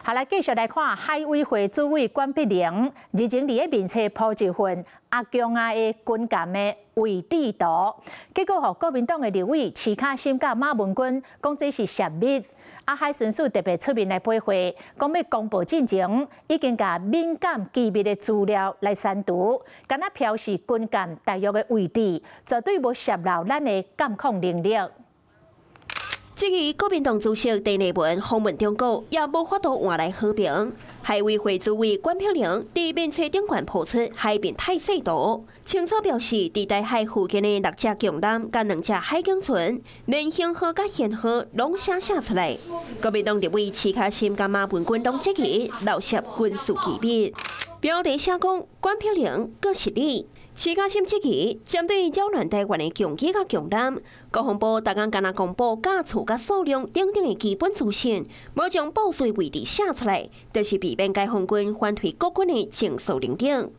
好來繼續來看海委會主委管碧玲日前佇個面冊鋪一份阿強的軍艦的位置圖，結果互國民黨的立委徐巧芯甲馬文君講這是洩密。海巡署特別出面來批回，講要公布進前已經甲敏感機密的資料來刪除，敢若表示軍艦大約的位置絕對無洩露咱的監控能力。至於國民黨主席鄭麗文訪問中國，也無法度換來和平。海委會主委管碧玲佇面冊頂懸鋪出海面態勢圖，清楚表示，佇台海附近的6隻強艦甲2隻海警船，連型號甲舷號攏寫出來。國民黨立委徐巧芯甲馬文君攏質疑盜竊軍事機密，標題寫講管碧玲閣是你。徐巧芯質疑，針對擾亂台灣的強機甲強艦，國防部逐工敢若公布架次甲數量等等的基本資訊，無將部署位置寫出來，就是避免解放軍反推國軍的情緒認定。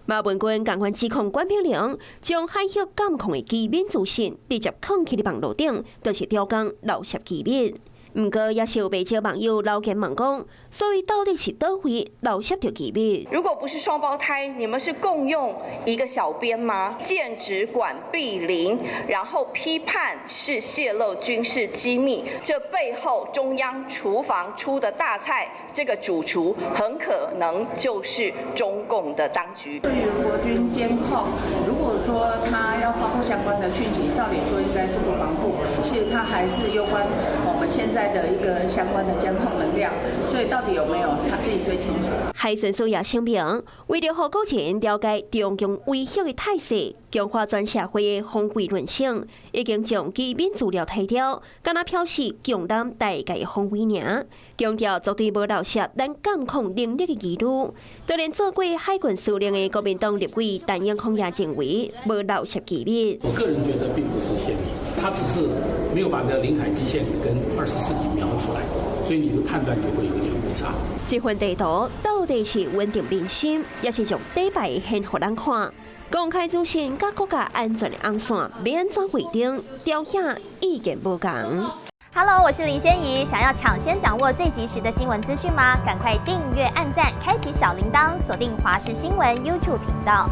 馬文君共款指控管碧玲將海峽監控的機密資訊直接放去網絡頂，就是刁工盜竊機密。不過，也是有不少網友留言問講，所以到底是倒位盜竊到機密？如果不是雙胞胎，你們是共用一個小編嗎？劍指管碧玲，然後批判是洩露軍事機密，這背後中央廚房出的大菜，這個主廚很可能就是中共的當局。對於國軍監控，如果說他要發布相關的訊息，照理說應該是國防部，其實他還是有關我們現在的一個相關的監控能量，所以到底有沒有他自己最清楚。海巡署也聲明，為了讓國人了解中共威脅的態勢，強化全社會的防衛韌性，已經將機密資料提掉，敢若表示強艦大概的防衛爾，強調絕對無盜竊咱監控能力的記錄。就連做過海軍司令的國民黨立委陳永康也認為無盜竊機密。我個人覺得並不是洩密，他只是沒有把這個領海基線跟24里描出來，所以你的判斷就會有點誤差。這份地圖到底是穩定民心，也是將底牌顯給咱看？公開資訊甲國家安全的紅線要安怎劃定？條件意見不同。Hello， 我是林仙怡，想要搶先掌握最及時的新聞資訊嗎？趕快訂閱、按讚、開啟小鈴鐺，鎖定華視新聞 YouTube 頻道。